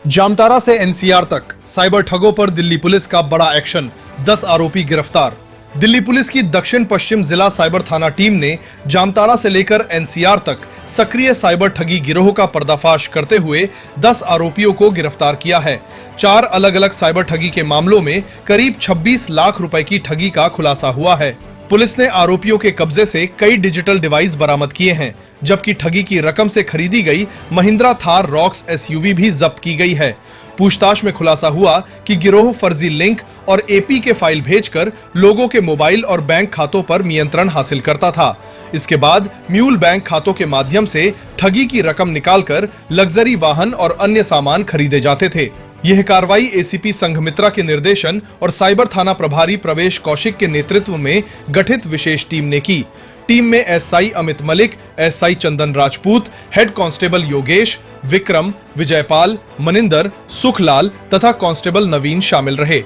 जामतारा से एनसीआर तक साइबर ठगों पर दिल्ली पुलिस का बड़ा एक्शन, 10 आरोपी गिरफ्तार। दिल्ली पुलिस की दक्षिण पश्चिम जिला साइबर थाना टीम ने जामतारा से लेकर एनसीआर तक सक्रिय साइबर ठगी गिरोह का पर्दाफाश करते हुए 10 आरोपियों को गिरफ्तार किया है। 4 अलग अलग साइबर ठगी के मामलों में करीब 26 लाख रुपए की ठगी का खुलासा हुआ है। पुलिस ने आरोपियों के कब्जे से कई डिजिटल डिवाइस बरामद किए हैं, जबकि ठगी की रकम से खरीदी गई महिंद्रा थार रॉक्स एसयूवी भी जब्त की गई है। पूछताछ में खुलासा हुआ कि गिरोह फर्जी लिंक और एपी के फाइल भेजकर लोगों के मोबाइल और बैंक खातों पर नियंत्रण हासिल करता था। इसके बाद म्यूल बैंक खातों के माध्यम से ठगी की रकम निकालकर लग्जरी वाहन और अन्य सामान खरीदे जाते थे। यह कार्रवाई एसीपी संघमित्रा के निर्देशन और साइबर थाना प्रभारी प्रवेश कौशिक के नेतृत्व में गठित विशेष टीम ने की। टीम में एसआई अमित मलिक, एसआई चंदन राजपूत, हेड कांस्टेबल योगेश, विक्रम, विजयपाल, मनिंदर, सुखलाल तथा कांस्टेबल नवीन शामिल रहे।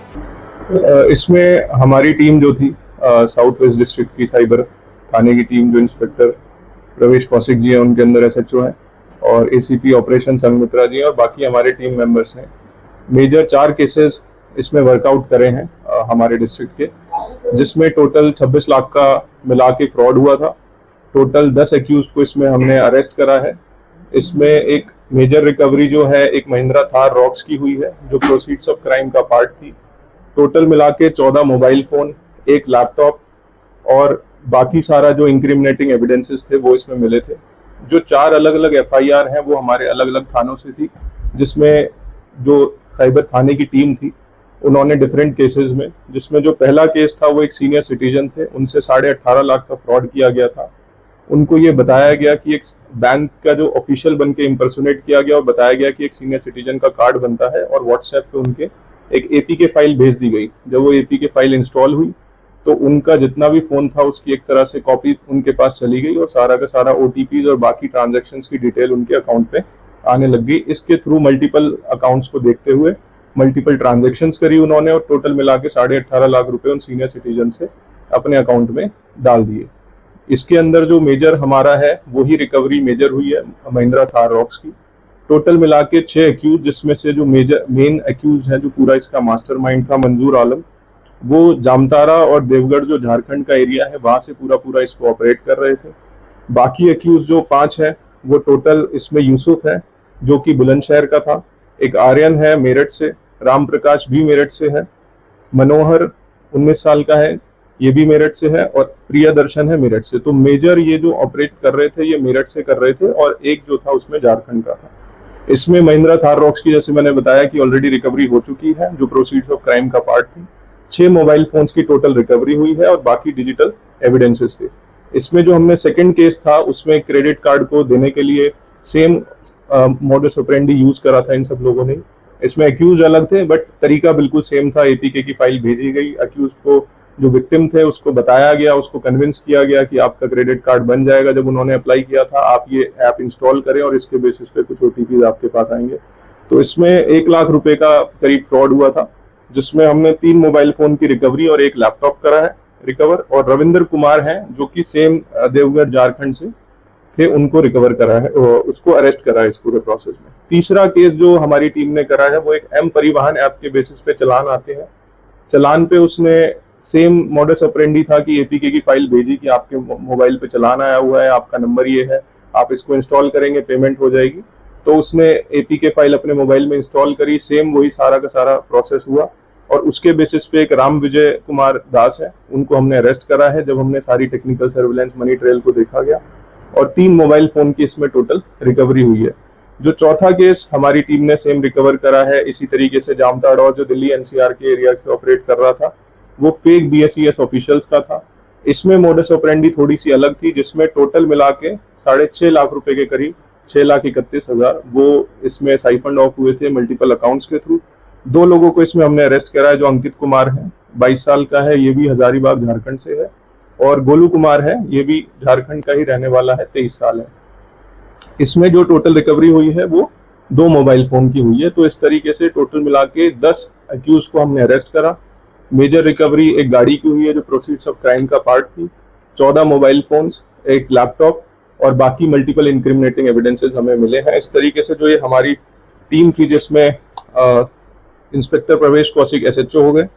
इसमें हमारी टीम जो थी साउथ वेस्ट डिस्ट्रिक्ट की साइबर थाने की टीम, जो इंस्पेक्टर प्रवेश कौशिक जी है, उनके अंदर एसएचओ है, और एसीपी ऑपरेशन संघमित्रा जी और बाकी हमारे टीम मेंबर्स हैं। मेजर 4 केसेस इसमें वर्कआउट करे हैं हमारे डिस्ट्रिक्ट के, जिसमें टोटल 26 लाख का मिला के फ्रॉड हुआ था। टोटल 10 एक्यूज्ड को इसमें हमने अरेस्ट करा है। इसमें एक मेजर रिकवरी जो है एक महिंद्रा थार रॉक्स की हुई है, जो प्रोसीड्स ऑफ क्राइम का पार्ट थी। टोटल मिला के 14 मोबाइल फोन, 1 लैपटॉप और बाकी सारा जो इंक्रिमिनेटिंग एविडेंसेस थे वो इसमें मिले थे। जो 4 अलग अलग एफआईआर हैं वो हमारे अलग अलग थानों से थी, जिसमें जो साइबर थाने की टीम थी उन्होंने डिफरेंट केसेस में, जिसमें जो पहला केस था वो एक सीनियर सिटीजन थे, उनसे 18.5 लाख का फ्रॉड किया गया था। उनको ये बताया गया कि एक बैंक का जो ऑफिशियल बन के इम्पर्सोनेट किया गया और बताया गया कि एक सीनियर सिटीजन का कार्ड बनता है, और व्हाट्सएप पे उनके एक एपी के फाइल भेज दी गई। जब वो एपी के फाइल इंस्टॉल हुई तो उनका जितना भी फोन था उसकी एक तरह से कॉपी उनके पास चली गई और सारा का सारा ओटीपीज और बाकी ट्रांजैक्शंस की डिटेल उनके अकाउंट पे आने लग गई। इसके थ्रू मल्टीपल अकाउंट्स को देखते हुए मल्टीपल ट्रांजैक्शंस करी उन्होंने और टोटल मिला के 18.5 लाख रुपए उन सीनियर सिटीजन से अपने अकाउंट में डाल दिए। इसके अंदर जो मेजर हमारा है वही रिकवरी मेजर हुई है महिंद्रा थार रॉक्स की। टोटल मिला के 6 एक्यूज, जिसमें से जो मेन एक्यूज है जो पूरा इसका मास्टरमाइंड था मंजूर आलम, वो जामतारा और देवगढ़ जो झारखंड का एरिया है वहां से पूरा इसको ऑपरेट कर रहे थे। बाकी एक्यूज जो 5 है वो टोटल इसमें यूसुफ है जो कि बुलंदशहर का था, एक आर्यन है मेरठ से, राम प्रकाश भी मेरठ से है, मनोहर 19 साल का है ये भी मेरठ से है, और प्रियदर्शन है मेरठ से। तो मेजर ये जो ऑपरेट कर रहे थे ये मेरठ से कर रहे थे, और एक जो था उसमें झारखंड का था। इसमें महिंद्रा थार रॉक्स की जैसे मैंने बताया कि ऑलरेडी रिकवरी हो चुकी है, जो प्रोसीड्स ऑफ क्राइम का पार्ट थी। 6 मोबाइल फोन्स की टोटल रिकवरी हुई है और बाकी डिजिटल एविडेंसेस थे। इसमें जो हमने सेकंड केस था उसमें क्रेडिट कार्ड को देने के लिए सेम मॉडस ऑपरेंडी यूज करा था इन सब लोगों ने। इसमें एक्यूज अलग थे बट तरीका बिल्कुल सेम था। एपीके की फाइल भेजी गई, एक्यूज को जो विक्टिम थे उसको बताया गया, उसको कन्विंस किया गया कि आपका क्रेडिट कार्ड बन जाएगा। जब उन्होंने अप्लाई किया था आप ये ऐप इंस्टॉल करें और इसके बेसिस पे कुछ ओटीपी आपके पास आएंगे। तो इसमें 1 लाख रुपए का करीब फ्रॉड हुआ था, जिसमें हमने 3 मोबाइल फोन की रिकवरी और 1 लैपटॉप करा है रिकवर, और रविंद्र कुमार हैं जो कि सेम देवगढ़ झारखंड से थे, उनको रिकवर करा है, उसको अरेस्ट करा है इस पूरे प्रोसेस में। तीसरा केस जो हमारी टीम ने करा है वो एक एम परिवहन ऐप के बेसिस पे चलान आते हैं। चलान पे उसने सेम मॉडस ऑपरेंडी था कि एपीके की फाइल भेजी कि आपके मोबाइल पे चलान आया हुआ है, आपका नंबर ये है, आप इसको इंस्टॉल करेंगे पेमेंट हो जाएगी। तो उसने एपीके फाइल अपने मोबाइल में इंस्टॉल करी, सेम वही सारा का सारा प्रोसेस हुआ, और उसके बेसिस पे एक राम विजय कुमार दास है, उनको हमने अरेस्ट करा है जब हमने सारी टेक्निकल सर्विलेंस मनी ट्रेल को देखा गया, और 3 मोबाइल फोन की इसमें टोटल रिकवरी हुई है। जो चौथा केस हमारी टीम ने सेम रिकवर करा है इसी तरीके से जामताड़ा और जो दिल्ली एनसीआर के एरिया से ऑपरेट कर रहा था वो फेक बीएसईएस ऑफिशियल्स का था। इसमें मोडस ऑपरेंडी थोड़ी सी अलग थी, जिसमें टोटल मिला के 6.5 लाख रुपए के करीब 6,31,000 वो इसमें साइफंड ऑफ हुए थे मल्टीपल अकाउंट्स के थ्रू। 2 लोगों को इसमें हमने अरेस्ट करा है, जो अंकित कुमार है 22 साल का है, ये भी हजारीबाग झारखंड से है, और गोलू कुमार है ये भी झारखंड का ही रहने वाला है, 23 साल है। इसमें जो टोटल रिकवरी हुई है वो 2 मोबाइल फोन की हुई है। तो इस तरीके से टोटल मिला के 10 एक्यूज को हमने अरेस्ट करा। मेजर रिकवरी एक गाड़ी की हुई है जो प्रोसीड्स ऑफ क्राइम का पार्ट थी, 14 मोबाइल फोन्स, 1 लैपटॉप और बाकी मल्टीपल इंक्रिमिनेटिंग एविडेंसेस हमें मिले हैं। इस तरीके से जो ये हमारी टीम थी जिसमें इंस्पेक्टर प्रवेश कौशिक SHO हो गए,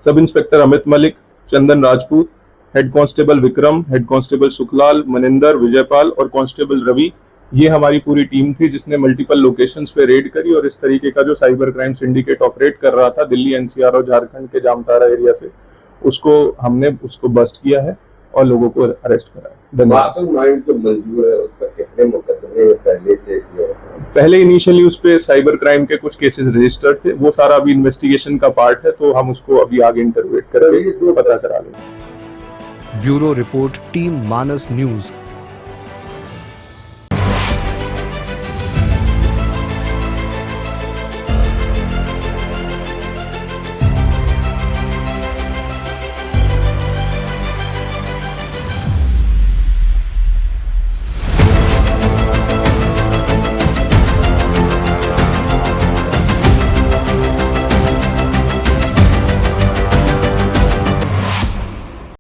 सब इंस्पेक्टर अमित मलिक, चंदन Rajput, head constable Vikram, head constable Sukhlal, Maninder, Vijaypal और कांस्टेबल रवि, ये हमारी पूरी टीम थी जिसने मल्टीपल लोकेशंस पे रेड करी और इस तरीके का जो साइबर क्राइम सिंडिकेट ऑपरेट कर रहा था दिल्ली NCR और झारखंड के जामताड़ा एरिया से, हमने उसको बस्ट किया है और लोगों को अरेस्ट करा है। धन्यवाद। मास्टरमाइंड जो मंजूर है उस पर कितने मुकदमे पहले से पहले इनिशियली उस पे साइबर क्राइम के कुछ केसेस रजिस्टर्ड थे, वो सारा अभी इन्वेस्टिगेशन का पार्ट है, तो हम उसको अभी आगे इंटरोगेट करके पता करा लेंगे। ब्यूरो रिपोर्ट, टीम मानस न्यूज।